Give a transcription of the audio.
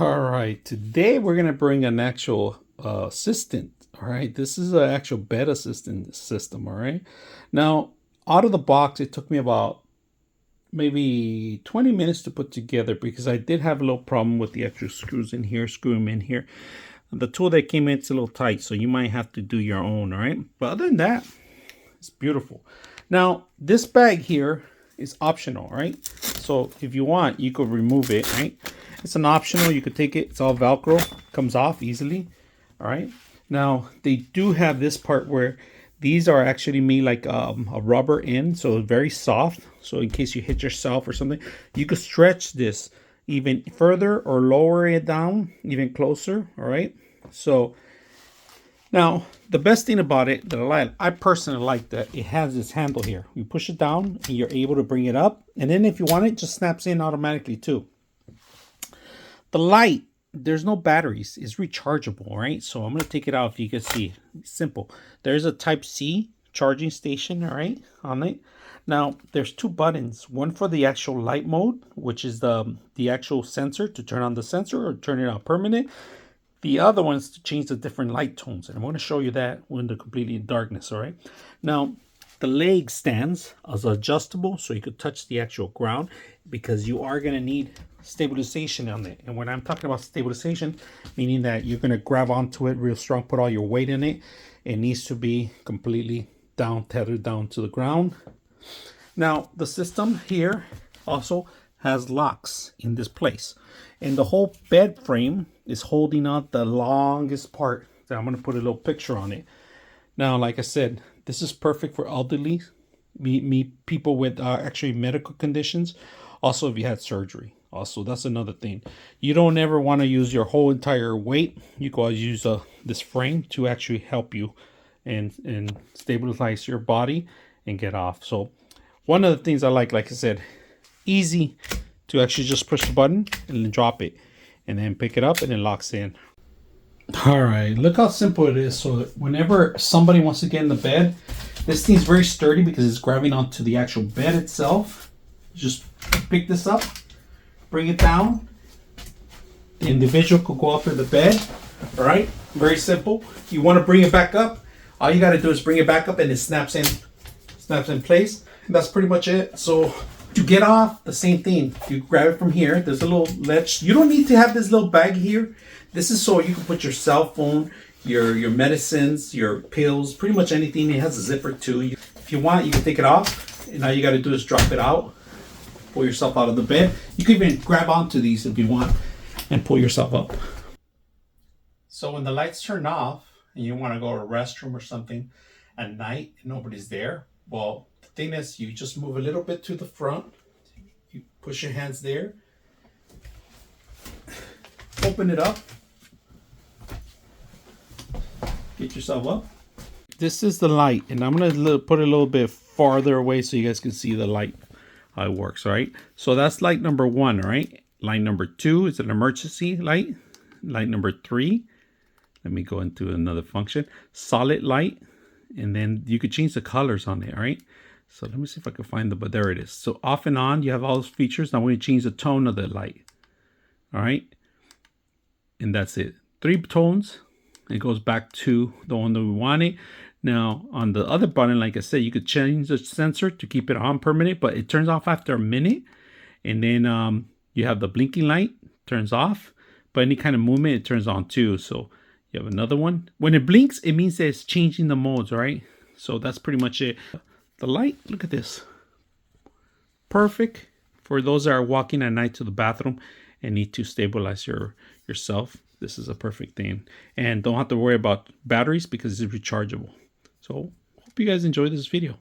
All right, today we're gonna bring an actual assistant. All right, this is an actual bed assistant system. All right, now out of the box, it took me about maybe 20 minutes to put together because I did have a little problem with the extra screws in here. Screw them in here. The tool that came in, it's a little tight, so you might have to do your own. All right, but other than that, it's beautiful. Now this bag here is optional, right? So if you want, you could remove it, right? It's an optional. You could take it. It's all Velcro. Comes off easily. All right. Now they do have this part where these are actually made like a rubber end, so very soft. So in case you hit yourself or something, you could stretch this even further or lower it down even closer. All right. So now the best thing about it that I personally like that it has this handle here. You push it down and you're able to bring it up, and then if you want it, just snaps in automatically too. The light, there's no batteries. It's rechargeable, right? So I'm going to take it out if you can see. It's simple. There's a Type-C charging station, all right, on it. Now, there's two buttons. One for the actual light mode, which is the actual sensor to turn on the sensor or turn it on permanent. The other one's to change the different light tones. And I'm going to show you that when they're completely in darkness, all right? Now, the leg stands as adjustable so you could touch the actual ground because you are going to need stabilization on it. And when I'm talking about stabilization, meaning that you're going to grab onto it real strong, put all your weight in it. It needs to be completely down, tethered down to the ground. Now, the system here also has locks in this place. And the whole bed frame is holding out the longest part. So I'm going to put a little picture on it. Now, like I said, this is perfect for elderly, people with actually medical conditions. Also, if you had surgery. Also, that's another thing. You don't ever want to use your whole entire weight. You can always use this frame to actually help you and stabilize your body and get off. So one of the things I like I said, easy to actually just push the button and then drop it. And then pick it up and it locks in. All right, look how simple it is. So whenever somebody wants to get in the bed, this thing's very sturdy because it's grabbing onto the actual bed itself. Just pick this up, bring it down. The individual could go up in the bed. All right, very simple. You want to bring it back up, all you got to do is bring it back up and it snaps in place. And that's pretty much it. So to get off, the same thing. You grab it from here. There's a little ledge. You don't need to have this little bag here. This is so you can put your cell phone, your medicines, your pills, pretty much anything. It has a zipper too. If you want, you can take it off. And all you got to do is drop it out. Pull yourself out of the bed. You can even grab onto these if you want and pull yourself up. So when the lights turn off and you want to go to a restroom or something at night and nobody's there, well, the thing is you just move a little bit to the front. You push your hands there. Open it up. Get yourself up. This is the light, and I'm going to put it a little bit farther away so you guys can see the light, how it works, all right? So that's light number 1, all right? Light number 2 is an emergency light. Light number 3, let me go into another function. Solid light, and then you could change the colors on it, all right? So let me see if I can find but there it is. So off and on, you have all those features. Now we're going to change the tone of the light, all right? And that's it. 3 tones. It goes back to the one that we wanted. Now on the other button, like I said, you could change the sensor to keep it on permanent, but it turns off after a minute. And then you have the blinking light, turns off, but any kind of movement, it turns on too. So you have another one. When it blinks, it means that it's changing the modes, all right? So that's pretty much it. The light, look at this. Perfect for those that are walking at night to the bathroom and need to stabilize yourself. This is a perfect thing. And don't have to worry about batteries because it's rechargeable. So hope you guys enjoyed this video.